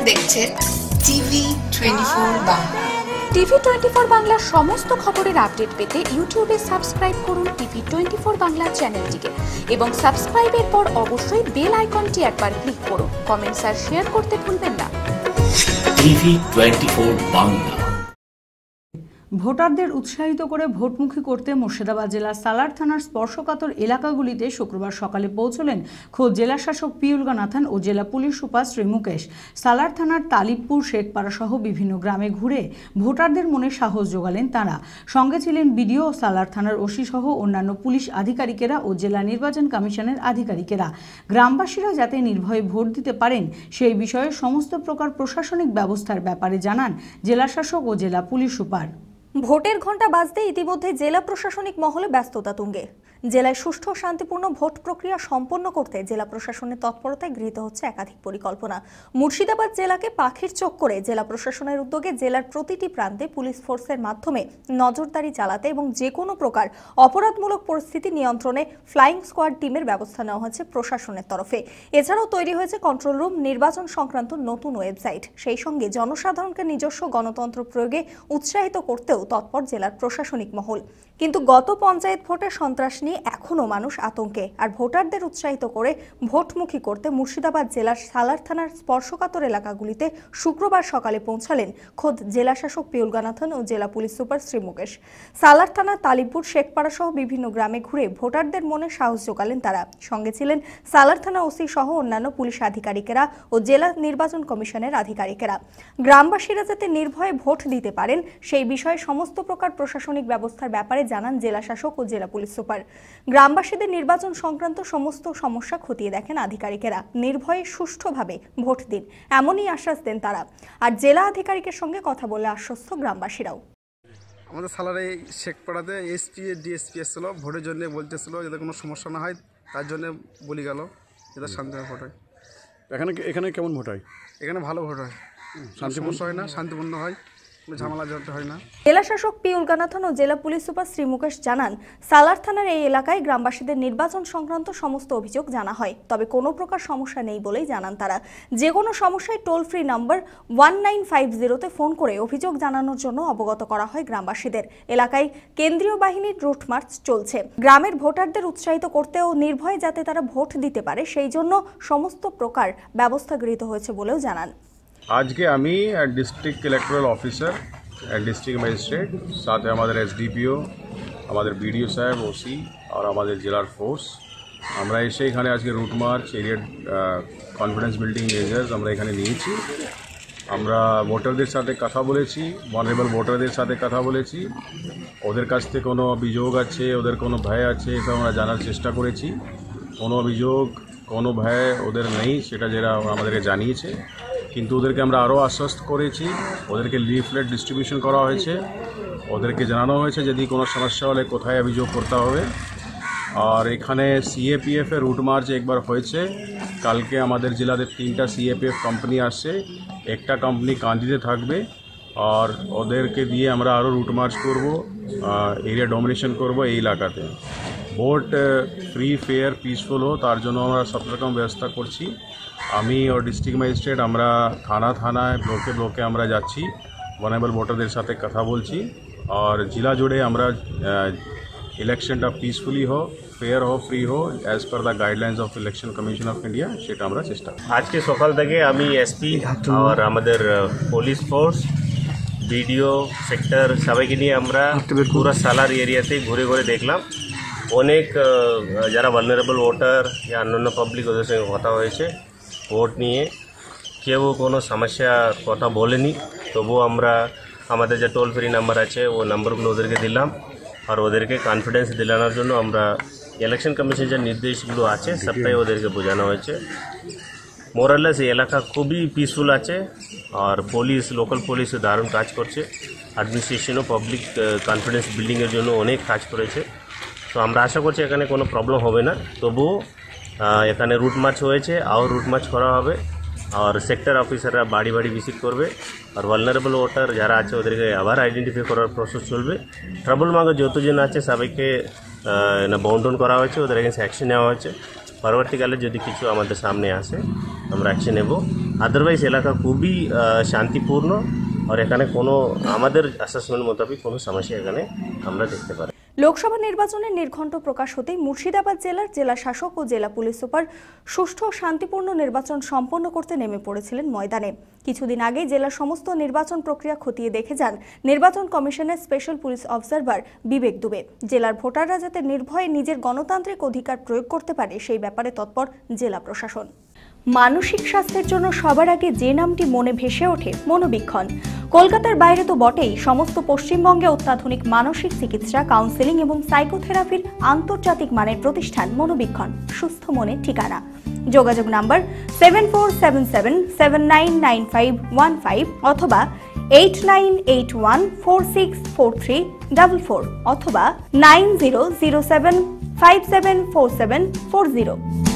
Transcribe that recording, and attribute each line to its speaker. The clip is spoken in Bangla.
Speaker 1: দেখছেন TV24 বাংলা।
Speaker 2: TV24 বাংলার সমস্ত খবরের আপডেট পেতে ইউটিউবে সাবস্ক্রাইব করুন TV24 বাংলা চ্যানেলটিকে এবং সাবস্ক্রাইবের পর অবশ্যই বেল আইকনটি একবার ক্লিক করুন। কমেন্টস আর শেয়ার করতে ভুলবেন না।
Speaker 3: TV24 বাংলা।
Speaker 4: ভোটারদের উৎসাহিত করে ভোটমুখী করতে মুর্শিদাবাদ জেলার সালার থানার স্পর্শকাতর এলাকাগুলিতে শুক্রবার সকালে পৌঁছলেন খোদ জেলাশাসক পিউলগানাথন ও জেলা পুলিশ সুপার শ্রী মুকেশ। সালার থানার তালিবপুর শেখপাড়া সহ বিভিন্ন গ্রামে ঘুরে ভোটারদের মনে সাহস জোগালেন তাঁরা। সঙ্গে ছিলেন বিডিও ও সালার থানার ওসি সহ অন্যান্য পুলিশ আধিকারিকেরা ও জেলা নির্বাচন কমিশনের আধিকারিকেরা। গ্রামবাসীরা যাতে নির্ভয়ে ভোট দিতে পারেন সেই বিষয়ে সমস্ত প্রকার প্রশাসনিক ব্যবস্থার ব্যাপারে জানান জেলাশাসক ও জেলা পুলিশ সুপার।
Speaker 5: ভোটের ঘণ্টা বাজতে ইতিমধ্যে জেলা প্রশাসনিক মহলে ব্যস্ততা তুঙ্গে। জেলায় সুষ্ঠু ও শান্তিপূর্ণ ভোট প্রক্রিয়া সম্পন্ন করতে জেলা প্রশাসনের তৎপরতায় গৃহীত হচ্ছে একাধিক পরিকল্পনা। মুর্শিদাবাদ জেলাকে পাখির চোখ করে জেলা প্রশাসনের উদ্যোগে জেলার প্রতিটি প্রান্তে পুলিশ ফোর্সের মাধ্যমে নজরদারি চালাতে এবং যে কোনো প্রকার অপরাধমূলক পরিস্থিতি নিয়ন্ত্রণে ফ্লাইং স্কোয়াড টিমের ব্যবস্থা নেওয়া হয়েছে প্রশাসনের তরফে। এছাড়াও তৈরি হয়েছে কন্ট্রোল রুম, নির্বাচন সংক্রান্ত নতুন ওয়েবসাইট। সেই সঙ্গে জনসাধারণকে নিজস্ব গণতন্ত্র প্রয়োগে উৎসাহিত করতেও তৎপর জেলার প্রশাসনিক মহল। কিন্তু গত পঞ্চায়েত ভোটে সন্ত্রাস নিয়ে এখনও মানুষ আতঙ্কে। আর ভোটারদের উৎসাহিত করে ভোটমুখী করতে মুর্শিদাবাদ জেলার সালার থানার স্পর্শকাতর এলাকাগুলিতে শুক্রবার সকালে পৌঁছালেন খোদ জেলাশাসক পিউলগানাথন ও জেলা পুলিশ সুপার শ্রী মুকেশ। সালার থানার তালিবপুর শেখপাড়া সহ বিভিন্ন গ্রামে ঘুরে ভোটারদের মনে সাহস জোগালেন তারা। সঙ্গে ছিলেন সালার থানা ওসি সহ অন্যান্য পুলিশ আধিকারিকেরা ও জেলা নির্বাচন কমিশনের আধিকারিকেরা। গ্রামবাসীরা যাতে নির্ভয়ে ভোট দিতে পারেন সেই বিষয়ে সমস্ত প্রকার প্রশাসনিক ব্যবস্থার ব্যাপারে জানান জেলাশাসক ও জেলা পুলিশ সুপার। গ্রামবাসীদের নির্বাচন সংক্রান্ত সমস্ত সমস্যা খতিয়ে দেখেন আধিকারিকেরা। নির্ভয়ে সুষ্ঠুভাবে ভোট দিন এমনই আশ্বাস দেন তারা। আর জেলা আধিকারিকের সঙ্গে কথা বলে আশ্বস্ত গ্রামবাসীরাও।
Speaker 6: আমাদের সালারে শেখপাড়াতে এসপি ডিএসপি এসেছিল ভোটের জন্য, বলতেছিল যাতে কোনো সমস্যা না হয় তার জন্য বলি গেল যাতে শান্তিপূর্ণ ভোট হয়।
Speaker 7: এখানে কেমন ভোট হয়?
Speaker 6: এখানে ভালো ভোট হয়, সমস্যা হয় না, শান্তিপূর্ণ হয়, ঝামেলা জানতে হয় না।
Speaker 5: জেলাশাসক পিউলগানাথন ও জেলা পুলিশ সুপার শ্রী মুকেশ জানান, সালার থানার এই এলাকায় গ্রামবাসীদের নির্বাচন সংক্রান্ত সমস্ত অভিযোগ জানা হয়, তবে কোনো প্রকার সমস্যা নেই বলেই জানান তারা। যে কোনো সমস্যায় টোল ফ্রি নাম্বার 1950-তে ফোন করে অভিযোগ জানানোর জন্য অবগত করা হয় গ্রামবাসীদের। এলাকায় কেন্দ্রীয় বাহিনীর রুট মার্চ চলছে। গ্রামের ভোটারদের উৎসাহিত করতে ও নির্ভয়ে যাতে তারা ভোট দিতে পারে সেই জন্য সমস্ত প্রকার ব্যবস্থা গৃহীত হয়েছে বলেও জানান।
Speaker 8: আজকে আমি district electoral officer, district magistrate, সাথে আমাদের এসডিপিও, আমাদের বিডিও সাহেব, ওসি আর আমাদের জেলার ফোর্স, আমরা এসে এখানে আজকে route march, area confidence building measures আমরা এখানে নিয়েছি। আমরা ভোটারদের সাথে কথা বলেছি, ভালনারেবল ভোটারদের সাথে কথা বলেছি। ওদের কাছ থেকে কোনো অভিযোগ আছে, ওদের কোনো ভয় আছে, এসব আমরা জানার চেষ্টা করেছি। কোনো অভিযোগ, কোনো ভয় ওদের নেই, সেটা যারা আমাদেরকে জানিয়েছে। কিন্তু ওদেরকে আমরা আরও আশ্বস্ত করেছি, ওদেরকে লিফলেট ডিস্ট্রিবিউশন করা হয়েছে, ওদেরকে জানানো হয়েছে যদি কোনো সমস্যা হলে কোথায় অভিযোগ করতে হবে। আর এখানে সিএপিএফের রুট মার্চ একবার হয়েছে, কালকে আমাদের জেলাতে 3টা সিএপিএফ কোম্পানি আসছে, একটা কোম্পানি কান্দিতে থাকবে। আর ওদেরকে দিয়ে আমরা আরও রুট মার্চ করব, এরিয়া ডমিনেশন করব এই এলাকাতে। ভোট ফ্রি, ফেয়ার, পিসফুল হো, তার জন্য আমরা সব রকম ব্যবস্থা করছি। আমি ও ডিস্ট্রিক্ট ম্যাজিস্ট্রেট আমরা থানায় ব্লকে আমরা যাচ্ছি, ভালনারেবল ভোটারদের সাথে কথা বলছি। আর জেলা জুড়ে আমরা ইলেকশনটা পিসফুলি হো, ফেয়ার হো, ফ্রি হো, as per the guidelines of election commission of India, সেটা আমরা চেষ্টা করি।
Speaker 9: আজকে সকাল থেকে আমি এসপি আর আমাদের পুলিশ ফোর্স, বিডিও, সেক্টর সবাইকে নিয়ে আমরা পুরো সালার এরিয়াতে ঘুরে ঘুরে দেখলাম। অনেক যারা ভালনারেবল ভোটার या অন্যান্য পাবলিক, ওদের সঙ্গে কথা হয়েছে ভোট নিয়ে। কেউ কোনো সমস্যার কথা বলেনি, তবুও আমরা আমাদের যে টোল ফ্রি নাম্বার আছে ও নাম্বারগুলো ওদেরকে দিলাম। আর ওদেরকে কনফিডেন্স দিলানোর জন্য আমরা ইলেকশন কমিশন যে নির্দেশগুলো আছে সবটাই ওদেরকে বোঝানো হয়েছে। মোরালেস এই এলাকা খুবই পিসফুল আছে, আর পুলিশ, লোকাল পুলিশ দারুণ কাজ করছে। অ্যাডমিনিস্ট্রেশনও পাবলিক কনফিডেন্স বিল্ডিংয়ের জন্য অনেক কাজ করেছে। তো আমরা আশা করছি এখানে কোনো প্রবলেম হবে না। তবুও এখানে রুট মার্চ হয়েছে, আর রুট মার্চ করা হবে। আর সেক্টর অফিসাররা বাড়ি বাড়ি ভিজিট করবে। আর ভালনারেবল ভোটার যারা আছে ওদেরকে আবার আইডেন্টিফাই করার প্রসেস চলবে। ট্রাবল মার্কে যতজন আছে সবাইকে বাউন্ডন করা হয়েছে, ওদের এগেন্স্ট অ্যাকশন নেওয়া হয়েছে। পরবর্তীকালে যদি কিছু আমাদের সামনে আসে আমরা অ্যাকশন নেব। আদারওয়াইজ এলাকা খুবই শান্তিপূর্ণ আর এখানে কোনো আমাদের অ্যাসেসমেন্ট মোতাবেক কোনো সমস্যা এখানে আমরা দেখতে পারি।
Speaker 5: লোকসভা নির্বাচনের নির্ঘণ্ট প্রকাশ হতেই মুর্শিদাবাদ জেলার জেলা শাসক ও জেলা পুলিশ সুপার সুষ্ঠু ও শান্তিপূর্ণ নির্বাচন সম্পন্ন করতে নেমে পড়েছিলেন ময়দানে। কিছুদিন আগে জেলার সমস্ত নির্বাচন প্রক্রিয়া খতিয়ে দেখে যান নির্বাচন কমিশনের স্পেশাল পুলিশ অবজারভার বিবেক দুবে। জেলার ভোটাররা যাতে নির্ভয়ে নিজের গণতান্ত্রিক অধিকার প্রয়োগ করতে পারে সেই ব্যাপারে তৎপর জেলা প্রশাসন। মানসিক স্বাস্থ্যের জন্য সবার আগে যে নামটি মনে ভেসে ওঠে মনোবীক্ষণ। কলকাতার বাইরে তো বটেই, সমস্ত পশ্চিমবঙ্গে অত্যাধুনিক মানসিক চিকিৎসা, কাউন্সেলিং এবং সাইকোথেরাপির আন্তর্জাতিক মানের প্রতিষ্ঠান মনোবীক্ষণ, সুস্থ মনের ঠিকানা। যোগাযোগ নাম্বার 7477799515 অথবা 8981464344 অথবা 9007574740।